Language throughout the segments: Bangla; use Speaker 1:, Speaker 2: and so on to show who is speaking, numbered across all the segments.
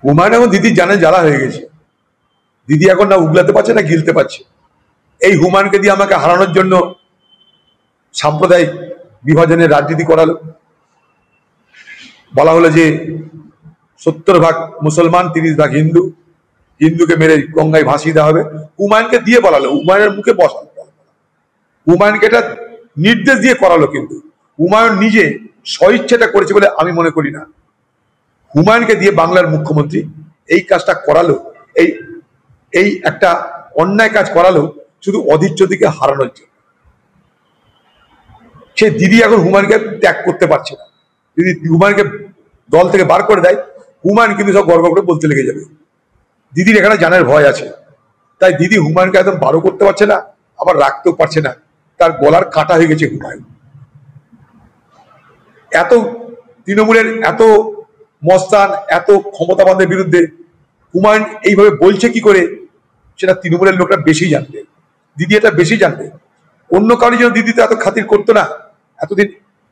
Speaker 1: হুমায়ুন এখন দিদির জানে জ্বালা হয়ে গেছে। দিদি এখন না উগলাতে পারছে না গিলতে পারছে। এই হুমায়ুনকে দিয়ে আমাকে হারানোর জন্য সাম্প্রদায়িক বিভাজনের রাজনীতি করালো। বলা হলো যে 70% মুসলমান, 30% হিন্দু, হিন্দুকে মেরে গঙ্গায় ভাসিয়ে দেওয়া হবে। হুমায়ুনকে দিয়ে বলালো, হুমায়ুনের মুখে বসালো, হুমায়ুনকে এটা নির্দেশ দিয়ে করালো। কিন্তু হুমায়ুন নিজে স্বইচ্ছাটা করেছে বলে আমি মনে করি না। হুমায়ুনকে দিয়ে বাংলার মুখ্যমন্ত্রী এই কাজটা করালো, এই এই একটা অন্যায় কাজ করালো শুধু অধীর চৌধুরীকে হারানোর জন্য। সে দিদি এখন হুমায়ুনকে ত্যাগ করতে পারছে না। যদি হুমায়ুনকে দল থেকে বার করে দেয়, হুমায়ুন কিন্তু সব গর্ব করে বলতে লেগে যাবে। দিদির এখানে জানের ভয় আছে, তাই দিদি হুমায়ুনকে একদম বারো করতে পারছে না, আবার রাখতেও পারছে না। তার গলার কাটা হয়ে গেছে হুমায়ুন। এত তৃণমূলের এত মস্তান, এত ক্ষমতাবানদের বিরুদ্ধে হুমায়ুন এইভাবে বলছে কি করে, সেটা তৃণমূলের লোকরা বেশি জানবে, দিদি এটা বেশি জানবে। অন্য কারোর জন্য দিদি তো এত খাতির করতো না এতদিন,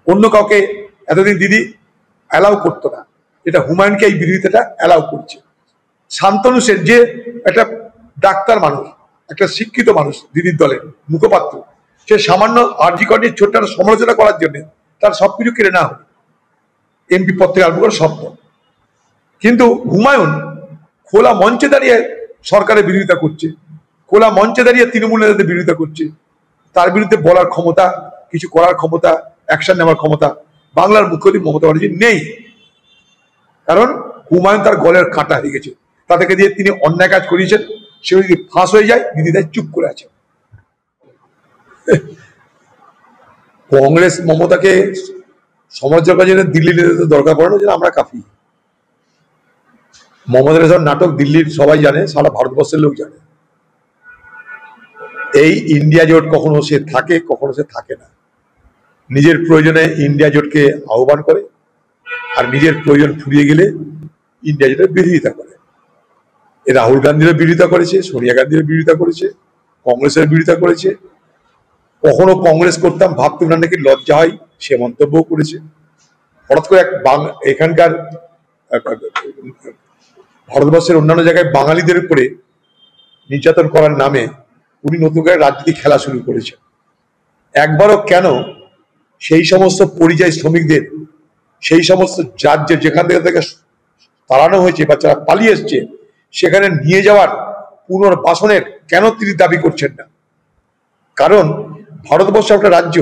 Speaker 1: অন্য কাউকে এতদিন দিদি অ্যালাউ করতো না। এটা হুমায়ুনকে এই বিরোধিতাটা অ্যালাউ করছে। শান্তনু সেন যে একটা ডাক্তার মানুষ, একটা শিক্ষিত মানুষ, দিদির দলের মুখপাত্র, সে সামান্য আরজি কর নিয়ে ছোট্ট একটা সমালোচনা করার জন্য তার সবকিছু কেড়ে না হবে, এমপি পদ থেকে আরম্ভ করে সব। কিন্তু হুমায়ুন খোলা মঞ্চে দাঁড়িয়ে সরকারের বিরোধিতা করছে, খোলা মঞ্চে দাঁড়িয়ে তৃণমূল নেতাদের বিরোধিতা করছে। তার বিরুদ্ধে বলার ক্ষমতা, কিছু করার ক্ষমতা, অ্যাকশন নেওয়ার ক্ষমতা বাংলার মুখ্যমন্ত্রী মমতা ব্যানার্জি নেই। কারণ হুমায়ুন তার গলের কাটা হয়ে গেছে। তাদেরকে দিয়ে তিনি অন্যায় কাজ করিয়েছেন, সে যদি ফাঁস হয়ে যায় দিদি তাই চুপ করে আছে। কংগ্রেস মমতাকে সমাজ করার জন্য দিল্লি নেতাদের দরকার পড়ে না, যে আমরা কাফি। মমতার সব নাটক দিল্লির সবাই জানে, সারা ভারতবর্ষের লোক জানে। এই ইন্ডিয়া জোট কখনো সে থাকে, কখনো সে থাকে না। নিজের প্রয়োজনে ইন্ডিয়া জোটকে আহ্বান করে, আর নিজের প্রয়োজন ফুরিয়ে গেলে ইন্ডিয়া জোটের বিরোধিতা করে। রাহুল গান্ধীর বিরোধিতা করেছে, সোনিয়া গান্ধীর বিরোধিতা করেছে, কংগ্রেসের বিরোধিতা করেছে। কখনো কংগ্রেস করতাম ভাবতাম না, নাকি লজ্জা হয়, সে মন্তব্য করেছে। হঠাৎ করে এখানকার ভারতবর্ষের অন্যান্য জায়গায় বাঙালিদের উপরে নির্যাতন করার নামে উনি নতুন করে রাজনীতি খেলা শুরু করেছেন। একবারও কেন সেই সমস্ত পরিযায়ী শ্রমিকদের, সেই সমস্ত রাজ্যে যেখান থেকে তাড়ানো হয়েছে বা যারা পালিয়ে এসছে, সেখানে নিয়ে যাওয়ার পুনর্বাসনের কেন তিনি দাবি করছেন না? কারণ ভারতবর্ষ একটা রাজ্য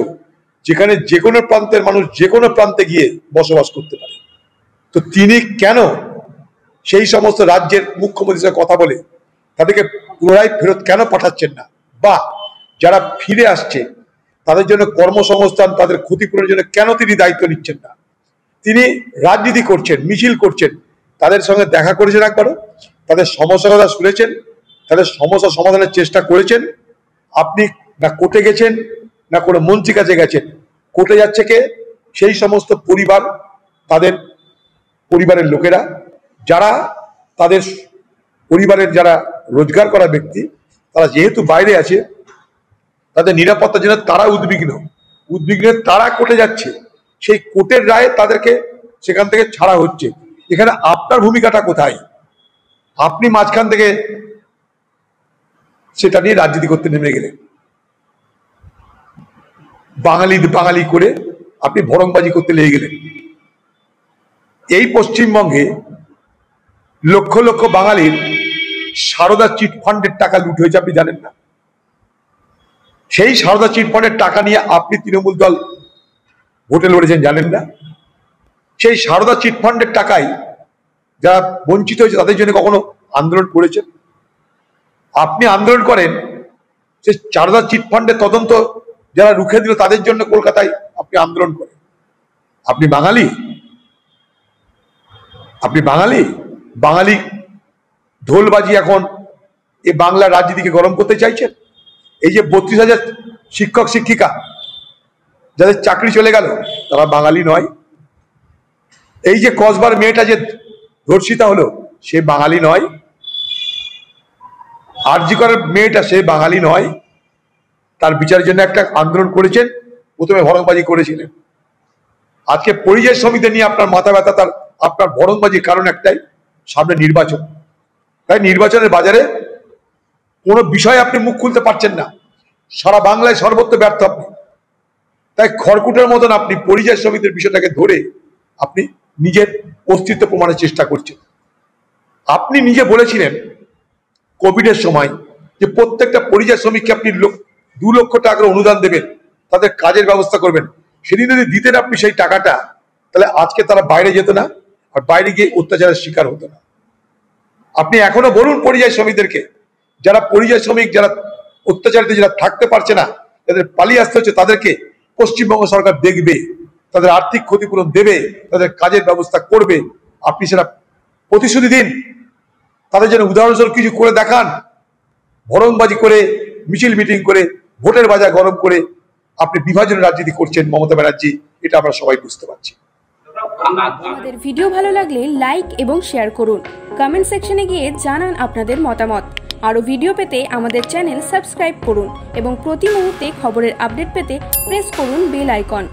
Speaker 1: যেখানে যে কোনো প্রান্তের মানুষ যে কোনো প্রান্তে গিয়ে বসবাস করতে পারে। তো তিনি কেন সেই সমস্ত রাজ্যের মুখ্যমন্ত্রীর সাথে কথা বলে তাদেরকে পুনরায় ফেরত কেন পাঠাচ্ছেন না? বা যারা ফিরে আসছে তাদের জন্য কর্মসংস্থান, তাদের ক্ষতিপূরণের জন্য কেন তিনি দায়িত্ব নিচ্ছেন না? তিনি রাজনীতি করছেন, মিছিল করছেন, তাদের সঙ্গে দেখা করেছেন একবারও? তাদের সমস্যার কথা শুনেছেন? তাদের সমস্যা সমাধানের চেষ্টা করেছেন? আপনি না কোর্টে গেছেন, না কোনো মন্ত্রীর কাছে গেছেন। কোর্টে যাচ্ছে কে? সেই সমস্ত পরিবার, তাদের পরিবারের লোকেরা, যারা তাদের পরিবারের যারা রোজগার করা ব্যক্তি, তারা যেহেতু বাইরে আছে, তাদের নিরাপত্তার জন্য তারা উদ্বিগ্ন তারা কোর্টে যাচ্ছে। সেই কোর্টের রায়ে তাদেরকে সেখান থেকে ছাড়া হচ্ছে। এখানে আপনার ভূমিকাটা কোথায়? আপনি মাঝখান থেকে সেটা নিয়ে রাজনীতি করতে নেমে গেলেন। বাঙালি করে আপনি ভরংবাজি করতে লেগে গেলেন। এই পশ্চিমবঙ্গে লক্ষ লক্ষ বাঙালির সারদা চিটফান্ডের টাকা লুট হয়েছে, আপনি জানেন না? সেই সারদা চিটফান্ডের টাকা নিয়ে আপনি তৃণমূল দল ভোটে লড়েছেন, জানেন না? সেই সারদা চিটফান্ডের টাকায় যারা বঞ্চিত হয়েছে তাদের জন্য কখনো আন্দোলন করেছেন? আপনি আন্দোলন করেন যে সারদা চিটফান্ডের তদন্ত যারা রুখে দিল তাদের জন্য কলকাতায় আপনি আন্দোলন করেন। আপনি বাঙালি? আপনি বাঙালি ঢোলবাজি এখন এই বাংলা রাজনীতিকে গরম করতে চাইছেন। এই যে 32,000 শিক্ষক শিক্ষিকা যাদের চাকরি চলে গেল, তারা বাঙালি নয়। এই যে কসবার মেয়েটা যে ধর্ষিতা হলো, সে বাঙালি নয়। আরজি করের মেয়েটা, সে বাঙালি নয়। তার বিচারের জন্য একটা আন্দোলন করেছেন, প্রথমে ভরংবাজি করেছিলেন। আজকে পরিযায়ী শ্রমিকদের নিয়ে আপনার মাথা ব্যথা, আপনার ভরংবাজির কারণ একটাই, সামনে নির্বাচন, তাই নির্বাচনের বাজারে কোনো বিষয়ে আপনি মুখ খুলতে পারছেন না, সারা বাংলায় সর্বত্র ব্যর্থ আপনি। তাই খড়কুটের মতন আপনি পরিযায়ী শ্রমিকদের বিষয়টাকে ধরে আপনি নিজের অস্তিত্ব প্রমাণের চেষ্টা করছেন। আপনি নিজে বলেছিলেন কোভিডের সময় যে প্রত্যেকটা পরিযায়ী শ্রমিককে আপনি 2 লক্ষ টাকা করে অনুদান দেবেন, তাদের কাজের ব্যবস্থা করবেন। সেদিন যদি দিতেন আপনি সেই টাকাটা, তাহলে আজকে তারা বাইরে যেত না, আর বাইরে গিয়ে অত্যাচারের শিকার হতো না। আপনি এখনো বলুন পরিযায়ী শ্রমিকদেরকে, যারা পরিযায়ী শ্রমিক, যারা অত্যাচারিত, যারা থাকতে পারছে না, যাদের পালিয়ে আসতে হচ্ছে, তাদেরকে পশ্চিমবঙ্গ সরকার দেখবে, তাদের আর্থিক ক্ষতিপূরণ দেবে, তাদের কাজের ব্যবস্থা করবে। আপনি সেটা প্রতিশ্রুতি দিন, তাদের যেন উদাহরণস্বরূপ কিছু করে দেখান। ভরংবাজি করে, মিছিল মিটিং করে, ভোটের বাজার গরম করে আপনি বিভাজনের রাজনীতি করছেন মমতা ব্যানার্জি, এটা আমরা সবাই বুঝতে পারছি।
Speaker 2: আমাদের ভিডিও ভালো লাগলে লাইক এবং শেয়ার করুন, কমেন্ট সেকশনে গিয়ে জানান আপনাদের মতামত। আরও ভিডিও পেতে আমাদের চ্যানেল সাবস্ক্রাইব করুন এবং প্রতি মুহূর্তে খবরের আপডেট পেতে প্রেস করুন বেল আইকন।